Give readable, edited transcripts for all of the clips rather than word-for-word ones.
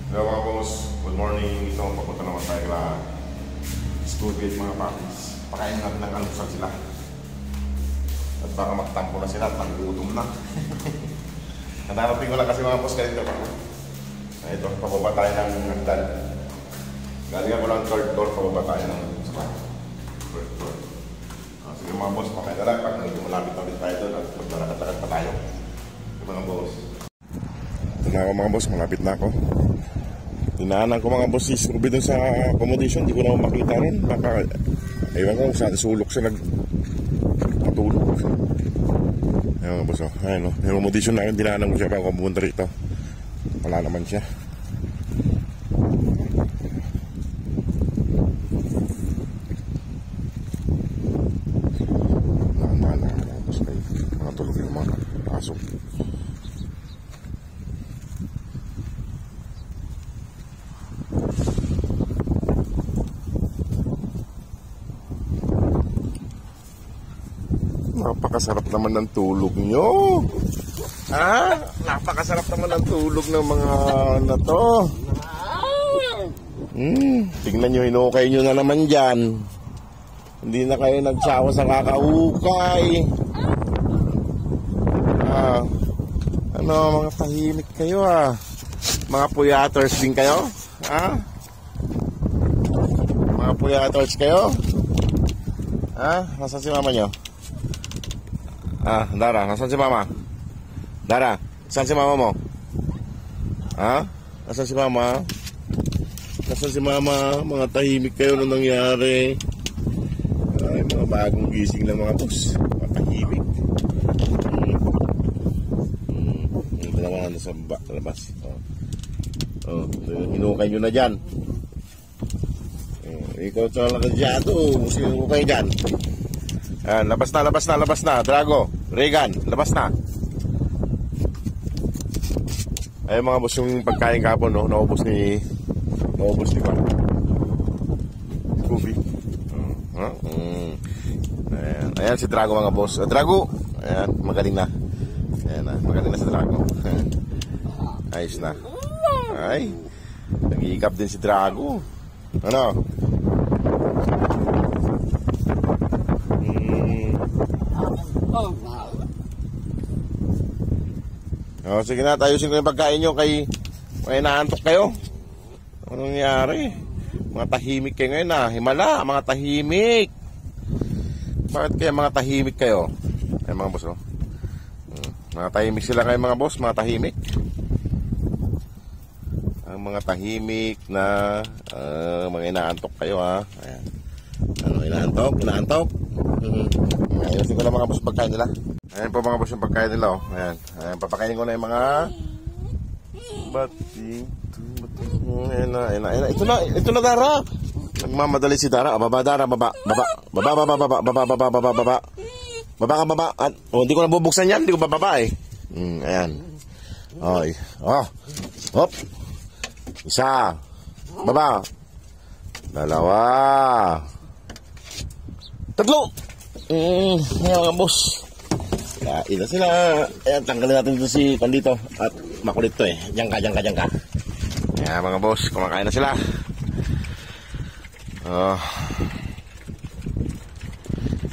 Hello mga boss, good morning. Ito, papunta naman tayo na school gate mga puppies. Pakain natin ng almusal sila. At baka magtampo na sila at nagugutom na. Nanarating ko lang kasi mga boss ganito pa. Ito, pababa tayo ng hagdan. Galing ako ng third floor, pababa tayo ng first floor. Sige mga boss, pakain na lang. Pag malapit na ulit tayo doon at maglalakad-lakad pa tayo. Mga boss. Ito na ako mga boss, malapit na ako. Tinaanan ko mga boss si Scooby dun sa accommodation, di ko naman makita rin. Baka, ewan ko, sa sulok siya nagpatulog. Ayun mga boss, ayun o. Yung accommodation namin, tinaanan ko siya bago pumunta rito. Wala naman siya. Naan mga boss, mga tulog yung mga pasok. Napakasarap naman ng tulog nyo. Ha? Napakasarap naman ng tulog ng mga na to. Tingnan nyo, hinukay nyo na naman dyan. Hindi na kayo nagsawa sa kakahukay. Ano, mga tahimik kayo Mga puyaters din kayo? Mga puyaters kayo? Nasaan si mama nyo? Dara, nasaan si mama? Dara, saan si mama mo? Nasaan si mama? Nasaan si mama? Mga tahimik kayo nung nangyari. Ay, mga bagong gising lang mga boss. Mga tahimik. Ito naman sa labas. Hinukay nyo na dyan. Ikaw talaga dyan. Hinukay dyan. Labas na, Drago, Regan, labas na. Ayun mga boss, yung pagkain kapon, no? Naubos ni Scooby. Ayan si Drago mga boss. Drago, ayan, magaling na. Magaling na si Drago. Ayos na. Ay, nag-iikap din si Drago. Ano? Sige na, ayusin ko yung pagkain nyo kay naantok kayo. Anong nangyari? Mga tahimik kayo ngayon Himala, mga tahimik. Bakit kaya mga tahimik kayo? Ay mga boss mga tahimik sila kayo mga boss, mga tahimik. Ang mga tahimik na mga inaantok kayo Ayan. Ano, inaantok? Ayusin ko lang mga boss pagkain nila. Ayan po mga boss yung pagkain nila Ayan, papakainin ko na yung mga bating. Ayan. Ito na Dara. Nagmamadali si Dara. Baba Dara, baba. Hindi ko nabubuksan yan, hindi ko bababa Ayan. Hop. Isa. Baba. Dalawa. Tatlo. Ayan mga boss. Kain na sila. Ayan, tanggalin natin dito si Pandito. At makulit to Diyan ka. Ayan mga boss, kumakain na sila.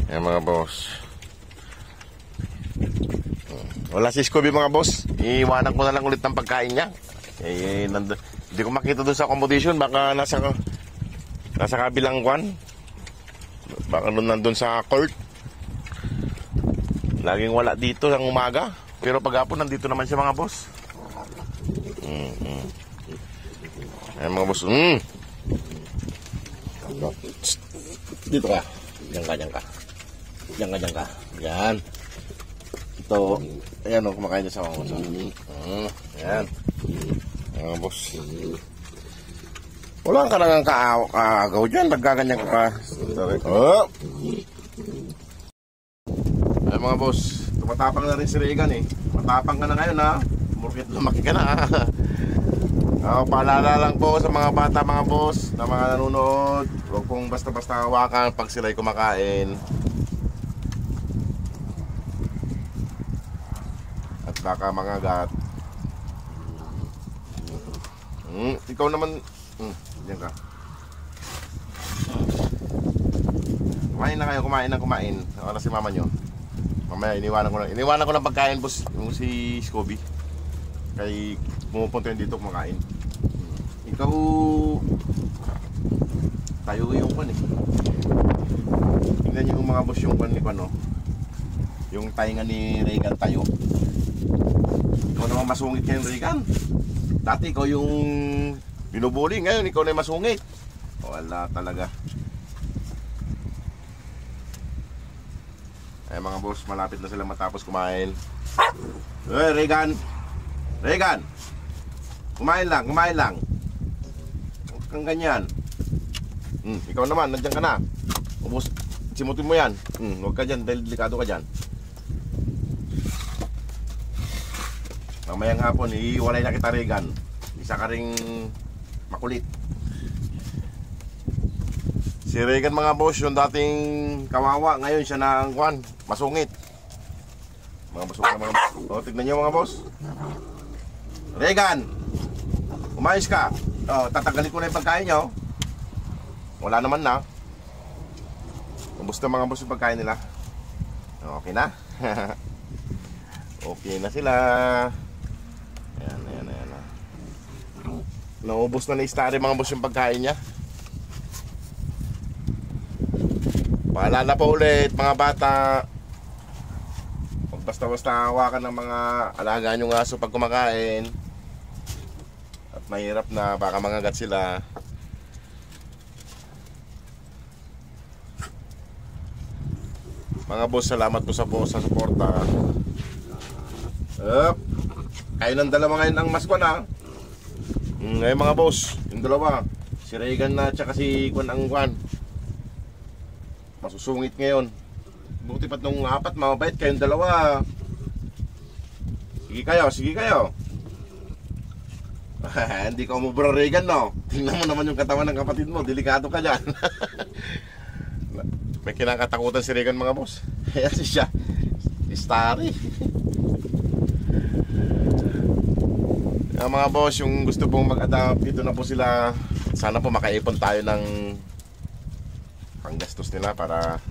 Ayan mga boss. Wala si Scooby mga boss. Iiwanan ko na lang ulit ng pagkain niya. Hindi ko makita doon sa accommodation. Baka nasa kabilang kwan. Baka nandun sa court. Laging wala dito ng umaga. Pero paghapon nandito naman siya mga boss. Ayan mga boss. Dito ka. Diyan ka. Yan. Ito. Ayan kumakain niya sa mga boss. Ayan. Mga boss. Wala ka nang kaagaw dyan. Nagkaganyan ka pa. Ay mga boss, tumatapang na rin si Regan Matapang ka na ngayon Murkit lumaki ka na paalala lang po sa mga bata mga boss na mga nanonood. Huwag pong basta-basta hawakan pag sila'y kumakain. At baka mangagat. ikaw naman, diyan ka. Kumain na kayo, kumain. Wala si mama nyo. Mamaya iniwanan ko lang pagkain, boss, yung si Scooby. Kay pumupunta yun dito kumakain. Ikaw, tayo yung kwan eh. Tingnan nyo yung mga boss yung kwan ni Kwano. Yung tainga ni Regan tayo. Ikaw naman masungit ngayon, Regan. Dati ikaw yung binubuli, ngayon ikaw na yung masungit. Wala talaga. Eh mga boss, malapit na sila matapos kumain. Hey, Regan! Kumain lang. Huwag kang ganyan. Ikaw naman, nandiyan ka na. Ubus, simutin mo yan. Huwag ka dyan, dahil delikado ka dyan. Mamayang hapon, iiwalay na kita, Regan. Isa ka ring makulit. Si Regan mga boss, yung dating kawawa, ngayon siya na ang kwan, masungit. Mga boss, o, tignan nyo mga boss. Regan, umayos ka. O, tatanggalin ko na yung pagkain nyo. Wala naman na. Ubus na mga boss yung pagkain nila. Okay na. Okay na sila. Ayan. Naubos na ni Starry mga boss yung pagkain niya. Paalala pa ulit mga bata, huwag basta-basta hawakan ng mga alaga nyong aso pag kumakain. At mahirap na baka mangagat sila. Mga boss, salamat po sa suporta. Kayo ng dalawa ngayon ang maskwan ha. Ngayon mga boss, yung dalawa, si Regan na tsaka si Kwan ang Kwan, masusungit ngayon. Buti pat nung apat, mabait kayong dalawa. Sige kayo. Hindi ka umubra, Regan, no? Tingnan mo naman yung katawan ng kapatid mo, delikado ka dyan. May kinakatakutan si Regan mga boss. Ayan siya, Starry. Mga boss, yung gusto pong mag-adapt, dito na po sila. Sana po makaipon tayo ng panggastos nila para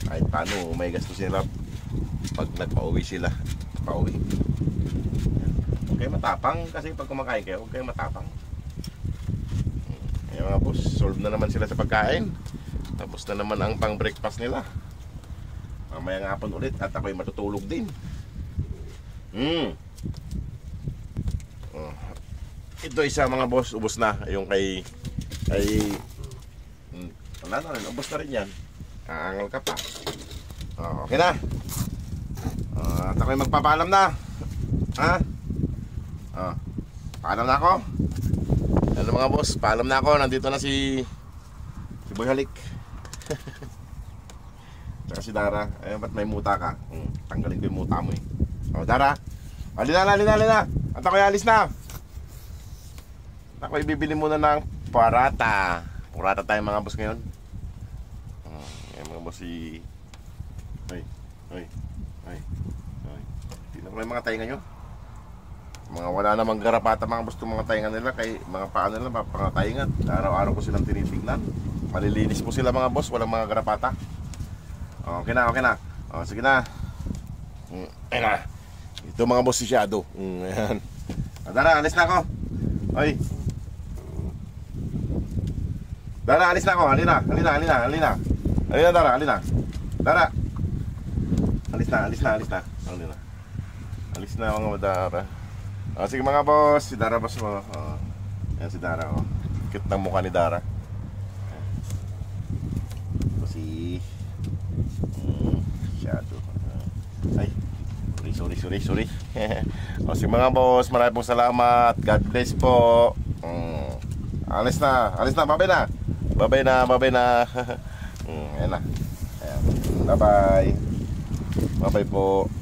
kahit paano may gastos nila pag nagpa-uwi sila. Pauwi. Huwag kayo matapang kasi pag kumakain kayo, huwag kayo matapang. Ayan mga boss, solve na naman sila sa pagkain. Tapos na naman ang pang breakfast nila. Mamaya nga hapon ulit at ako'y matutulog din. Ito isa mga boss, ubos na. Yung kay wala na rin, ubos na rin yan. Aangal ka pa. Okay na. At ako'y magpapaalam na. Ha? Paalam na ako. Ano mga boss, paalam na ako. Nandito na si Boy Halik. Tsaka si Dara. Ayun, ba't may muta ka? Tanggalin ko yung muta mo eh. Dara, alina. At ako'y alis na. Ako'y bibili muna ng parata. Parata tayo mga boss ngayon. Ayan mga boss si... Ay. Tignan ko lang yung mga tainga nyo. Mga wala namang garapata mga boss, mga tainga nila. Kay mga paa nila, mga tainga. Araw-araw ko silang tinitignan. Malilinis po sila mga boss, walang mga garapata. Okay na. Sige na. Ayan na. Ito mga boss si Shadow. Ayan. Dara, alis na ako. Ay. Dara, alis na ako. Halina. Dara, halina. Dara. Alis na. Alis na mga Dara. Sige mga boss, si Dara boss mo. Yan si Dara. Cute ng mukha ni Dara. Si Shadow. Ay, sorry. Sige mga boss, maraming pong salamat. God bless po. Alis na. Babay na. Ayan na. Bye-bye po.